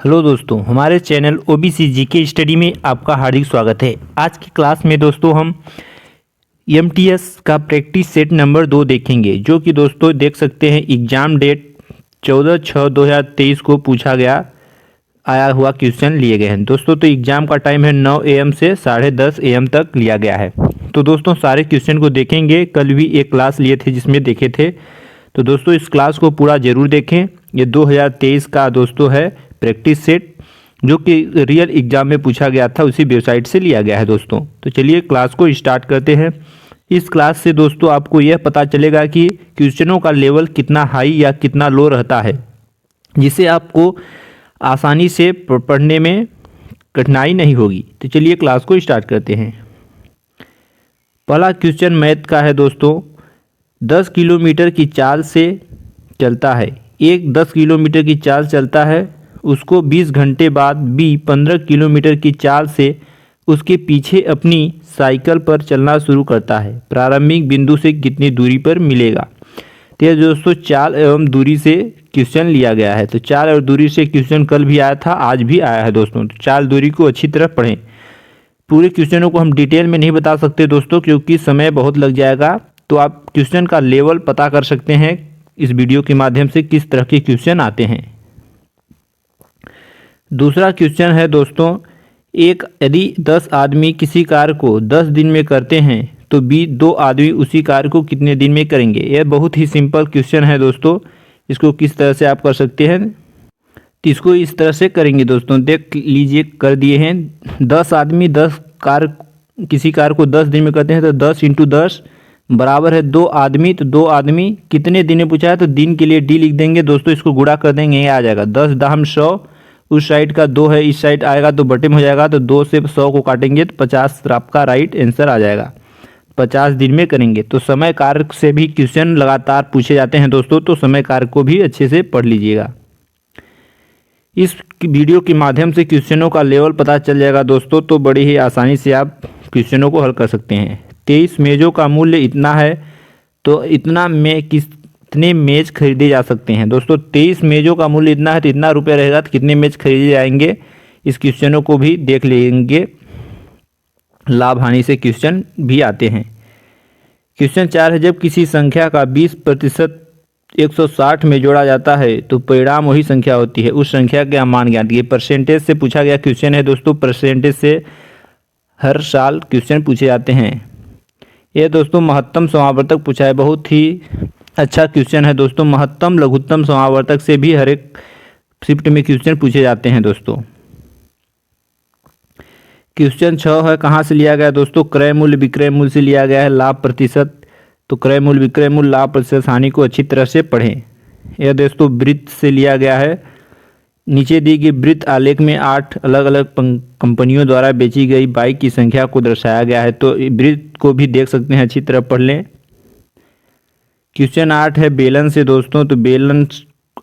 Hello दोस्तों, हमारे channel OBC GK study में आपका हार्दिक स्वागत है। आज की क्लास में दोस्तों हम एमटीएस का प्रैक्टिस सेट नंबर 2 देखेंगे, जो कि दोस्तों देख सकते हैं एग्जाम डेट 14/6/2023 को पूछा गया आया हुआ क्वेश्चन लिए गए हैं दोस्तों। तो एग्जाम का टाइम है 9 AM से 10:30 AM तक लिया गया है। तो दोस्तों सारे क्वेश्चन को देखेंगे। कल भी एक क्लास लिए थे जिसमें देखे थे, तो दोस्तों इस क्लास को पूरा जरूर देखें। ये 2023 का दोस्तों है प्रैक्टिस सेट, जो कि रियल एग्जाम में पूछा गया था, उसी वेबसाइट से लिया गया है दोस्तों। तो चलिए क्लास को स्टार्ट करते हैं। इस क्लास से दोस्तों आपको यह पता चलेगा कि क्वेश्चनों का लेवल कितना हाई या कितना लो रहता है, जिससे आपको आसानी से पढ़ने में कठिनाई नहीं होगी। तो चलिए क्लास को स्टार्ट करते हैं। पहला क्वेश्चन मैथ का है दोस्तों। 10 किलोमीटर की चाल से चलता है, एक 10 किलोमीटर की चाल चलता है, उसको 20 घंटे बाद बी 15 किलोमीटर की चाल से उसके पीछे अपनी साइकिल पर चलना शुरू करता है। प्रारंभिक बिंदु से कितनी दूरी पर मिलेगा। तो यह दोस्तों चाल एवं दूरी से क्वेश्चन लिया गया है। तो चाल और दूरी से क्वेश्चन कल भी आया था, आज भी आया है दोस्तों। तो चाल दूरी को अच्छी तरह पढ़ें। पूरे क्वेश्चनों को हम डिटेल में नहीं बता सकते दोस्तों, क्योंकि समय बहुत लग जाएगा। तो आप क्वेश्चन का लेवल पता कर सकते हैं इस वीडियो के माध्यम से, किस तरह के क्वेश्चन आते हैं। दूसरा क्वेश्चन है दोस्तों, यदि 10 आदमी किसी कार्य को 10 दिन में करते हैं तो 2 आदमी उसी कार्य को कितने दिन में करेंगे। यह बहुत ही सिंपल क्वेश्चन है दोस्तों। इसको किस तरह से आप कर सकते हैं, तो इसको इस तरह से करेंगे दोस्तों। देख लीजिए, कर दिए हैं। 10 आदमी किसी कार्य को 10 दिन में करते हैं, तो 10 × 10 बराबर है 2 आदमी। तो 2 आदमी कितने दिन में पूछा है, तो दिन के लिए डी लिख देंगे दोस्तों। इसको गुणा कर देंगे, ये आ जाएगा 10 दाहम 100। उस साइड का 2 है, इस साइड आएगा तो बटे में हो जाएगा। तो 2 से 100 को काटेंगे तो 50 आपका राइट आंसर आ जाएगा। 50 दिन में करेंगे। तो समय कार्य से भी क्वेश्चन लगातार पूछे जाते हैं दोस्तों, तो समय कार्य को भी अच्छे से पढ़ लीजिएगा। इस वीडियो के माध्यम से क्वेश्चनों का लेवल पता चल जाएगा दोस्तों, तो बड़ी ही आसानी से आप क्वेश्चनों को हल कर सकते हैं। 23 मेज़ों का मूल्य इतना है, तो इतना में कितने मेज खरीदे जा सकते हैं दोस्तों। 23 मेज़ों का मूल्य इतना है, तो इतना रुपये रहेगा, तो कितने मेज खरीदे जाएंगे। इस क्वेश्चनों को भी देख लेंगे। लाभ हानि से क्वेश्चन भी आते हैं। क्वेश्चन 4 है, जब किसी संख्या का 20% 160 में जोड़ा जाता है तो परिणाम वही संख्या होती है, उस संख्या का मान ज्ञात कीजिए। परसेंटेज से पूछा गया क्वेश्चन है दोस्तों। परसेंटेज से हर साल क्वेश्चन पूछे जाते हैं। यह दोस्तों महत्तम समावर्तक पूछा है, बहुत ही अच्छा क्वेश्चन है दोस्तों। महत्तम लघुत्तम समावर्तक से भी हर एक शिफ्ट में क्वेश्चन पूछे जाते हैं दोस्तों। क्वेश्चन 6 है, कहाँ से लिया गया दोस्तों। क्रय मूल्य विक्रय मूल्य से लिया गया है। लाभ प्रतिशत, तो क्रय मूल्य विक्रय मूल्य लाभ प्रतिशत हानि को अच्छी तरह से पढ़ें। यह दोस्तों वृत्त से लिया गया है। नीचे दी गई वृत्त आलेख में 8 अलग अलग कंपनियों द्वारा बेची गई बाइक की संख्या को दर्शाया गया है। तो वृत्त को भी देख सकते हैं, अच्छी तरह पढ़ लें। क्वेश्चन 8 है बेलन से दोस्तों। तो बेलन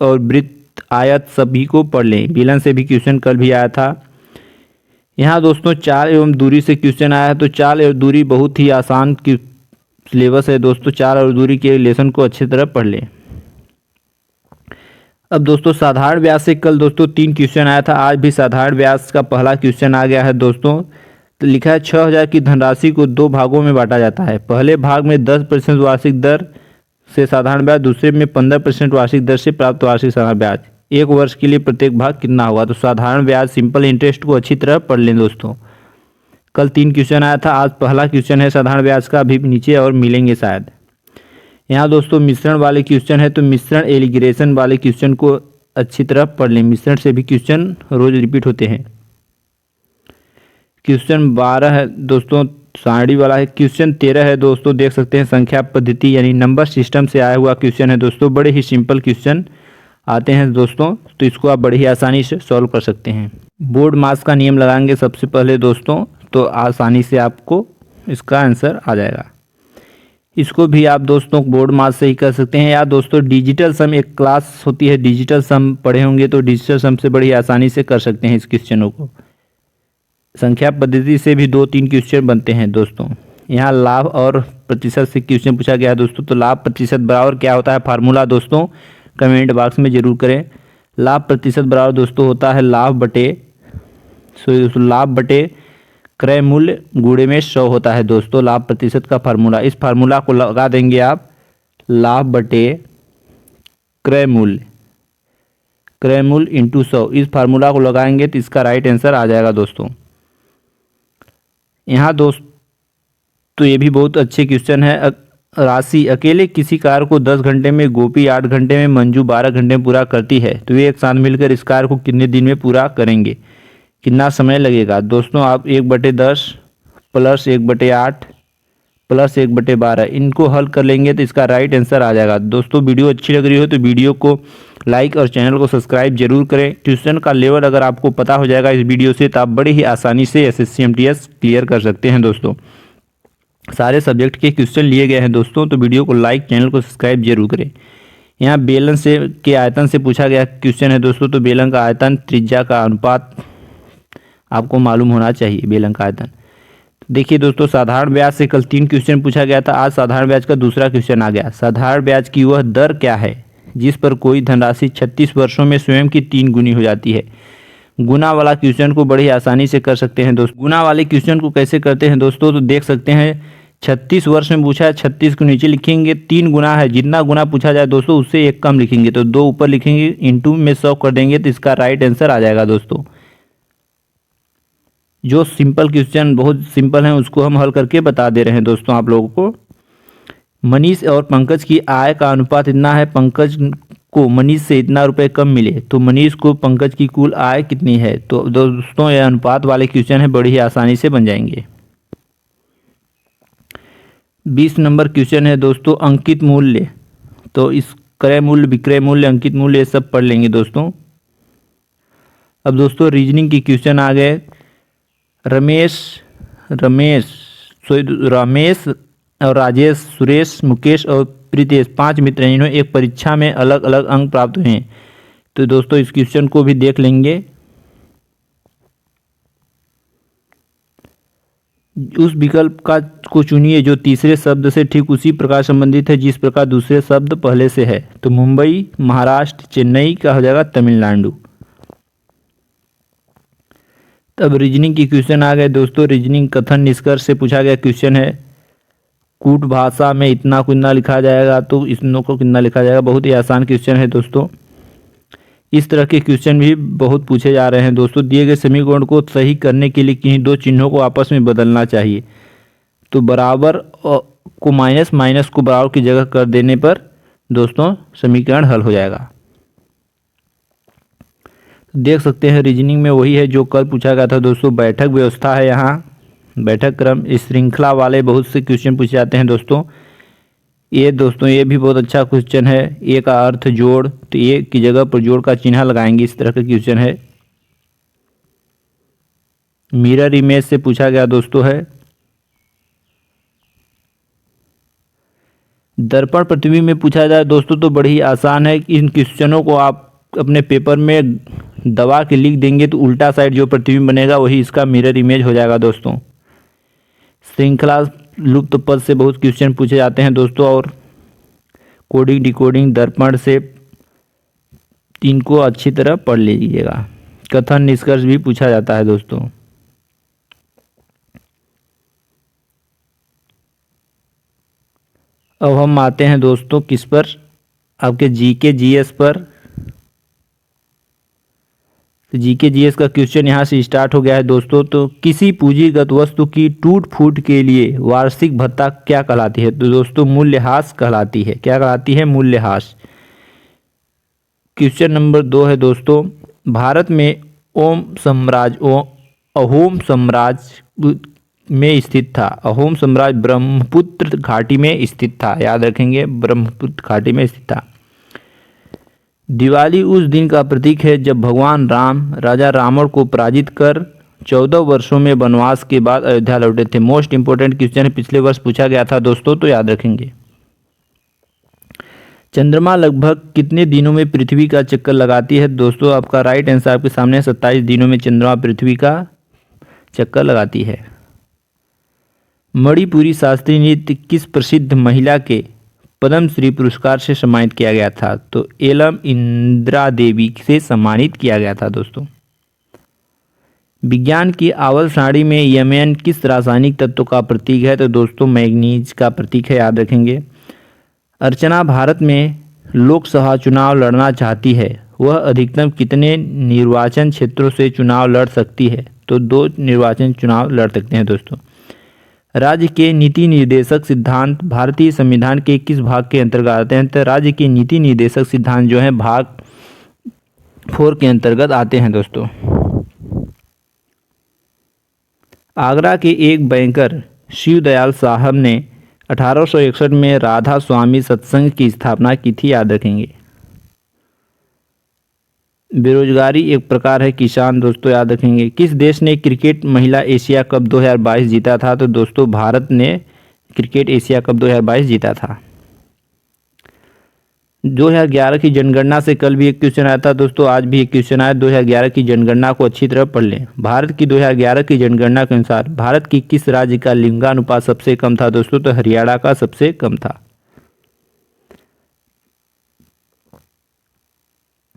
और वृत्त आयत सभी को पढ़ लें। बेलन से भी क्वेश्चन कल भी आया था। यहाँ दोस्तों चाल एवं दूरी से क्वेश्चन आया है। तो चाल एवं दूरी बहुत ही आसान की सिलेबस है दोस्तों। चाल और दूरी के लेसन को अच्छी तरह पढ़ लें। अब दोस्तों साधारण व्यास से कल दोस्तों 3 क्वेश्चन आया था, आज भी साधारण व्यास का पहला क्वेश्चन आ गया है दोस्तों। तो लिखा है 6000 की धनराशि को 2 भागों में बांटा जाता है। पहले भाग में 10% वार्षिक दर से साधारण ब्याज, दूसरे में 15% वार्षिक दर से प्राप्त वार्षिक साधारण ब्याज। 1 वर्ष के लिए प्रत्येक भाग कितना होगा। तो साधारण ब्याज सिंपल इंटरेस्ट को अच्छी तरह पढ़ लें दोस्तों। कल 3 क्वेश्चन आया था, आज पहला क्वेश्चन है साधारण ब्याज का, अभी नीचे और मिलेंगे शायद। यहाँ दोस्तों मिश्रण वाले क्वेश्चन है, तो मिश्रण एलिग्रेशन वाले क्वेश्चन को अच्छी तरह पढ़ लें। मिश्रण से भी क्वेश्चन रोज रिपीट होते हैं। क्वेश्चन 12 है दोस्तों, सारणी वाला है। क्वेश्चन 13 है दोस्तों, देख सकते हैं संख्या पद्धति यानी नंबर सिस्टम से आया हुआ क्वेश्चन है दोस्तों। बड़े ही सिंपल क्वेश्चन आते हैं दोस्तों, तो इसको आप बड़ी ही आसानी से सॉल्व कर सकते हैं। बोर्ड मास का नियम लगाएंगे सबसे पहले दोस्तों, तो आसानी से आपको इसका आंसर आ जाएगा। इसको भी आप दोस्तों बोर्ड मास से ही कर सकते हैं, या दोस्तों डिजिटल सम एक क्लास होती है, डिजिटल सम पढ़े होंगे, तो डिजिटल सम से बड़ी आसानी से कर सकते हैं इस क्वेश्चनों को। संख्या पद्धति से भी 2-3 क्वेश्चन बनते हैं दोस्तों। यहाँ लाभ और प्रतिशत से क्वेश्चन पूछा गया है दोस्तों। तो लाभ प्रतिशत बराबर क्या होता है फार्मूला दोस्तों, कमेंट बॉक्स में जरूर करें। लाभ प्रतिशत बराबर दोस्तों होता है लाभ बटे क्रय मूल्य गुणे में 100 होता है दोस्तों लाभ प्रतिशत का फार्मूला। इस फार्मूला को लगा देंगे आप, लाभ बटे क्रय मूल्य इंटू 100। इस फार्मूला को लगाएंगे तो इसका राइट आंसर आ जाएगा दोस्तों। यहाँ दोस्तों ये भी बहुत अच्छे क्वेश्चन है। राशि अकेले किसी कार्य को 10 घंटे में, गोपी 8 घंटे में, मंजू 12 घंटे में पूरा करती है, तो वे एक साथ मिलकर इस कार्य को कितने दिन में पूरा करेंगे, कितना समय लगेगा। दोस्तों आप 1/10 प्लस 1/8 प्लस 1/12 इनको हल कर लेंगे तो इसका राइट आंसर आ जाएगा। दोस्तों वीडियो अच्छी लग रही हो तो वीडियो को लाइक और चैनल को सब्सक्राइब जरूर करें। ट्यूशन का लेवल अगर आपको पता हो जाएगा इस वीडियो से तो आप बड़े ही आसानी से SSC MTS क्लियर कर सकते हैं दोस्तों। सारे सब्जेक्ट के क्वेश्चन लिए गए हैं दोस्तों, तो वीडियो को लाइक चैनल को सब्सक्राइब जरूर करें। यहाँ बेलन से के आयतन से पूछा गया क्वेश्चन है दोस्तों, तो बेलन का आयतन त्रिज्या का अनुपात आपको मालूम होना चाहिए, बेलन का आयतन। देखिए दोस्तों साधारण ब्याज से कल 3 क्वेश्चन पूछा गया था, आज साधारण ब्याज का दूसरा क्वेश्चन आ गया। साधारण ब्याज की वह दर क्या है जिस पर कोई धनराशि 36 वर्षों में स्वयं की 3 गुनी हो जाती है। गुना वाला क्वेश्चन को बड़ी आसानी से कर सकते हैं दोस्तों। गुना वाले क्वेश्चन को कैसे करते हैं दोस्तों, तो देख सकते हैं 36 वर्ष में पूछा है, 36 को नीचे लिखेंगे, 3 गुना है, जितना गुना पूछा जाए दोस्तों उससे 1 कम लिखेंगे, तो 2 ऊपर लिखेंगे, इंटू में 100 कर देंगे तो इसका राइट आंसर आ जाएगा दोस्तों। जो सिंपल क्वेश्चन बहुत सिंपल हैं उसको हम हल करके बता दे रहे हैं दोस्तों आप लोगों को। मनीष और पंकज की आय का अनुपात इतना है, पंकज को मनीष से इतना रुपए कम मिले, तो मनीष को पंकज की कुल आय कितनी है। तो दोस्तों ये अनुपात वाले क्वेश्चन है, बड़ी ही आसानी से बन जाएंगे। 20 नंबर क्वेश्चन है दोस्तों अंकित मूल्य, तो इस क्रय मूल्य, विक्रय मूल्य, अंकित मूल्य ये सब पढ़ लेंगे दोस्तों। अब दोस्तों रीजनिंग की क्वेश्चन आ गए। रमेश और राजेश, सुरेश, मुकेश और प्रीतेश 5 मित्र हैं, इन्होंने एक परीक्षा में अलग अलग अंक प्राप्त हुए हैं। तो दोस्तों इस क्वेश्चन को भी देख लेंगे। उस विकल्प को चुनिए जो तीसरे शब्द से ठीक उसी प्रकार संबंधित है जिस प्रकार दूसरे शब्द पहले से है। तो मुंबई महाराष्ट्र, चेन्नई का हो जाएगा तमिलनाडु। तब रीजनिंग की क्वेश्चन आ गए दोस्तों। रीजनिंग कथन निष्कर्ष से पूछा गया क्वेश्चन है। कूट भाषा में इतना को कितना लिखा जाएगा, तो इसनों को कितना लिखा जाएगा। बहुत ही आसान क्वेश्चन है दोस्तों। इस तरह के क्वेश्चन भी बहुत पूछे जा रहे हैं दोस्तों। दिए गए समीकरण को सही करने के लिए किन्हीं 2 चिन्हों को आपस में बदलना चाहिए। तो बराबर को माइनस को बराबर की जगह कर देने पर दोस्तों समीकरण हल हो जाएगा। देख सकते हैं रीजनिंग में वही है जो कल पूछा गया था दोस्तों। बैठक व्यवस्था है, यहाँ बैठक क्रम, इस श्रृंखला वाले बहुत से क्वेश्चन पूछे जाते हैं दोस्तों। ये दोस्तों ये भी बहुत अच्छा क्वेश्चन है। ए का अर्थ जोड़, तो ए की जगह पर जोड़ का चिन्ह लगाएंगे, इस तरह का क्वेश्चन है। मिरर इमेज से पूछा गया दोस्तों है। दर्पण प्रतिबिंब में पूछा जाए दोस्तों तो बड़ी आसान है। इन क्वेश्चनों को आप अपने पेपर में दबा के लिख देंगे तो उल्टा साइड जो प्रतिबिंब बनेगा वही इसका मिरर इमेज हो जाएगा दोस्तों। श्रृंखला लुप्त पद से बहुत क्वेश्चन पूछे जाते हैं दोस्तों, और कोडिंग डिकोडिंग दर्पण से 3 को अच्छी तरह पढ़ लीजिएगा। कथन निष्कर्ष भी पूछा जाता है दोस्तों। अब हम आते हैं दोस्तों किस पर, आपके जीके जीएस पर। तो जीके जीएस का क्वेश्चन यहाँ से स्टार्ट हो गया है दोस्तों। तो किसी पूंजीगत वस्तु की टूट फूट के लिए वार्षिक भत्ता क्या कहलाती है। तो दोस्तों मूल्यह्रास कहलाती है। क्या कहलाती है, मूल्यह्रास। क्वेश्चन नंबर 2 है दोस्तों। भारत में अहोम साम्राज्य में स्थित था। अहोम साम्राज्य ब्रह्मपुत्र घाटी में स्थित था, याद रखेंगे ब्रह्मपुत्र घाटी में स्थित था। दिवाली उस दिन का प्रतीक है जब भगवान राम राजा रावण को पराजित कर 14 वर्षों में वनवास के बाद अयोध्या लौटे थे। मोस्ट इंपोर्टेंट क्वेश्चन है, पिछले वर्ष पूछा गया था दोस्तों, तो याद रखेंगे। चंद्रमा लगभग कितने दिनों में पृथ्वी का चक्कर लगाती है। दोस्तों आपका राइट आंसर आपके सामने 27 दिनों में चंद्रमा पृथ्वी का चक्कर लगाती है। मणिपुरी शास्त्रीय नृत्य किस प्रसिद्ध महिला के पद्मश्री पुरस्कार से सम्मानित किया गया था? तो एलम इंदिरा देवी से सम्मानित किया गया था दोस्तों। विज्ञान की आवर्त सारणी में यमन किस रासायनिक तत्व का प्रतीक है? तो दोस्तों मैग्नीज का प्रतीक है, याद रखेंगे। अर्चना भारत में लोकसभा चुनाव लड़ना चाहती है, वह अधिकतम कितने निर्वाचन क्षेत्रों से चुनाव लड़ सकती है? तो 2 निर्वाचन चुनाव लड़ सकते हैं दोस्तों। राज्य के नीति निर्देशक सिद्धांत भारतीय संविधान के किस भाग के अंतर्गत आते हैं? तो राज्य के नीति निर्देशक सिद्धांत जो है भाग 4 के अंतर्गत आते हैं दोस्तों। आगरा के एक बैंकर शिवदयाल साहब ने 1861 में राधा स्वामी सत्संग की स्थापना की थी, याद रखेंगे। बेरोजगारी एक प्रकार है किसान, दोस्तों याद रखेंगे। किस देश ने क्रिकेट महिला एशिया कप 2022 जीता था? तो दोस्तों भारत ने क्रिकेट एशिया कप 2022 जीता था। 2011 की जनगणना से कल भी एक क्वेश्चन आया था दोस्तों, आज भी एक क्वेश्चन आया। 2011 की जनगणना को अच्छी तरह पढ़ लें। भारत की 2011 की जनगणना के अनुसार भारत की किस राज्य का लिंगानुपात सबसे कम था? दोस्तों तो हरियाणा का सबसे कम था।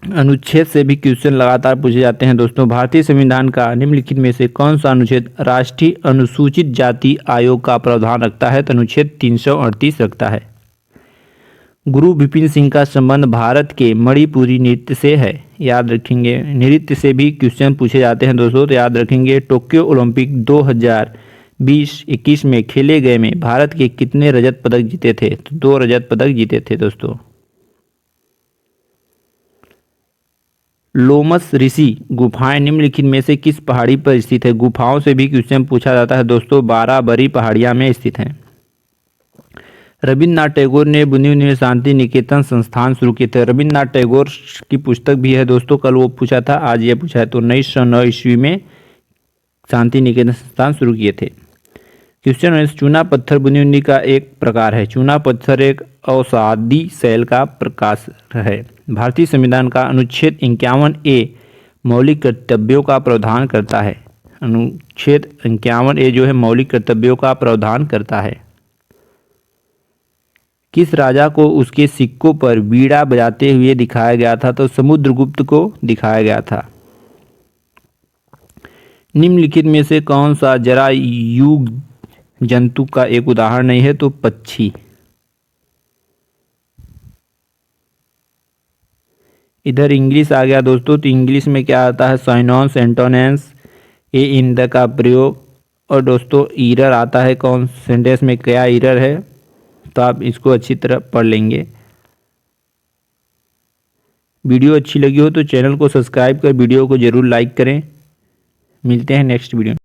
अनुच्छेद से भी क्वेश्चन लगातार पूछे जाते हैं दोस्तों। भारतीय संविधान का निम्नलिखित में से कौन सा अनुच्छेद राष्ट्रीय अनुसूचित जाति आयोग का प्रावधान रखता है? तो अनुच्छेद 338 रखता है। गुरु विपिन सिंह का संबंध भारत के मणिपुरी नृत्य से है, याद रखेंगे। नृत्य से भी क्वेश्चन पूछे जाते हैं दोस्तों, तो याद रखेंगे। टोक्यो ओलंपिक 2020-21 में खेले गए में भारत के कितने रजत पदक जीते थे? तो 2 रजत पदक जीते थे दोस्तों। लोमस ऋषि गुफाएं निम्नलिखित में से किस पहाड़ी पर स्थित है? गुफाओं से भी क्वेश्चन पूछा जाता है दोस्तों, बाराबरी पहाड़ियां में स्थित हैं। रविन्द्रनाथ टैगोर ने बुंदेलखंड में शांति निकेतन संस्थान शुरू किए थे। रविन्द्रनाथ टैगोर की पुस्तक भी है दोस्तों, कल वो पूछा था, आज ये पूछा है। तो 1909 ईस्वी में शांति निकेतन संस्थान शुरू किए थे। क्वेश्चन है, चूना पत्थर बुंदेलखंड का एक प्रकार है। चूना पत्थर एक अवसादी शैल का प्रकाश है। भारतीय संविधान का अनुच्छेद 51A मौलिक कर्तव्यों का प्रावधान करता है। अनुच्छेद 51A जो है मौलिक कर्तव्यों का प्रावधान करता है। किस राजा को उसके सिक्कों पर बीड़ा बजाते हुए दिखाया गया था? तो समुद्रगुप्त को दिखाया गया था। निम्नलिखित में से कौन सा जरायुग जंतु का एक उदाहरण नहीं है? तो पक्षी। इधर इंग्लिश आ गया दोस्तों, तो इंग्लिश में क्या आता है? साइनोन्स, एंटोनेंस, ए इन द का प्रयोग। और दोस्तों ईरर आता है, कौन सेंटेंस में क्या ईरर है, तो आप इसको अच्छी तरह पढ़ लेंगे। वीडियो अच्छी लगी हो तो चैनल को सब्सक्राइब कर वीडियो को जरूर लाइक करें। मिलते हैं नेक्स्ट वीडियो में।